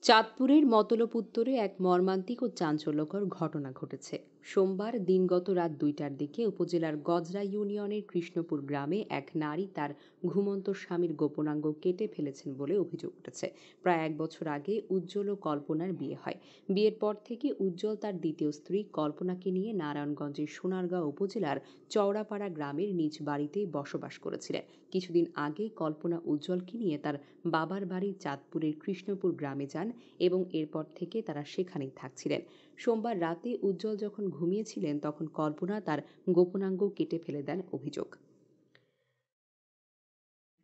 চাঁদপুরের মতলব উত্তরে এক মর্মান্তিক ও চাঞ্চল্যকর ঘটনা ঘটেছে। সোমবার দিনগত রাত ২টার দিকে উপজেলার গজরা ইউনিয়নের কৃষ্ণপুর গ্রামে এক নারী তার ঘুমন্ত স্বামীর গোপনাঙ্গ কেটে ফেলেছেন বলে অভিযোগ উঠেছে। প্রায় ১ বছর আগে উজ্জ্বল ও কল্পনার বিয়ে হয়। বিয়ের পর থেকে উজ্জ্বল তার দ্বিতীয় স্ত্রী কল্পনাকে নিয়ে নারায়ণগঞ্জের সোনারগাঁও উপজেলার চওড়াপাড়া গ্রামের নিজ বাড়িতেই বসবাস করেছিলেন। কিছুদিন আগে কল্পনা উজ্জ্বলকে নিয়ে তার বাবার বাড়ি চাঁদপুরের কৃষ্ণপুর গ্রামে যান এবং এরপর থেকে তারা সেখানেই থাকছিলেন। সোমবার রাতে উজ্জ্বল যখন ঘুমিয়েছিলেন তখন কল্পনা তার গোপনাঙ্গ কেটে ফেলে দেন অভিযোগ।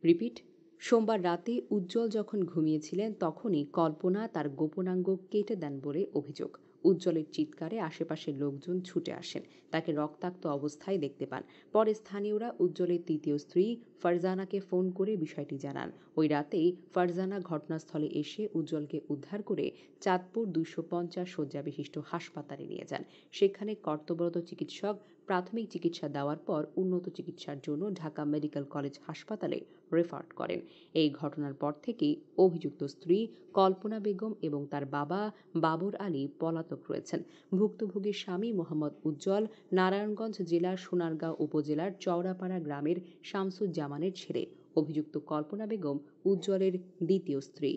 রিপিট সোমবার রাতে উজ্জ্বল যখন ঘুমিয়েছিলেন তখনই কল্পনা তার গোপনাঙ্গ কেটে দেন বলে অভিযোগ। উজ্জ্বলের চিৎকারে আশেপাশের লোকজন ছুটে আসেন, তাকে রক্তাক্ত অবস্থায় দেখতে পান। পরে স্থানীয়রা উজ্জ্বলের তৃতীয় স্ত্রী ফারজানাকে ফোন করে বিষয়টি জানান। ওই রাতেই ফারজানা ঘটনাস্থলে এসে উজ্জ্বলকে উদ্ধার করে চাঁদপুর ২৫০ শয্যা বিশিষ্ট হাসপাতালে নিয়ে যান। সেখানে কর্তব্যরত চিকিৎসক প্রাথমিক চিকিৎসা দেওয়ার পর উন্নত চিকিৎসার জন্য ঢাকা মেডিকেল কলেজ হাসপাতালে রেফার করেন। এই ঘটনার পর থেকেই অভিযুক্ত স্ত্রী কল্পনা বেগম এবং তার বাবা বাবর আলী পলাতক রয়েছেন। ভুক্তভোগীর স্বামী মোহাম্মদ উজ্জ্বল নারায়ণগঞ্জ জেলার সোনারগাঁও উপজেলার চওড়াপাড়া গ্রামের শামসুজ্জামানের ছেলে। অভিযুক্ত কল্পনা বেগম উজ্জ্বলের দ্বিতীয় স্ত্রী।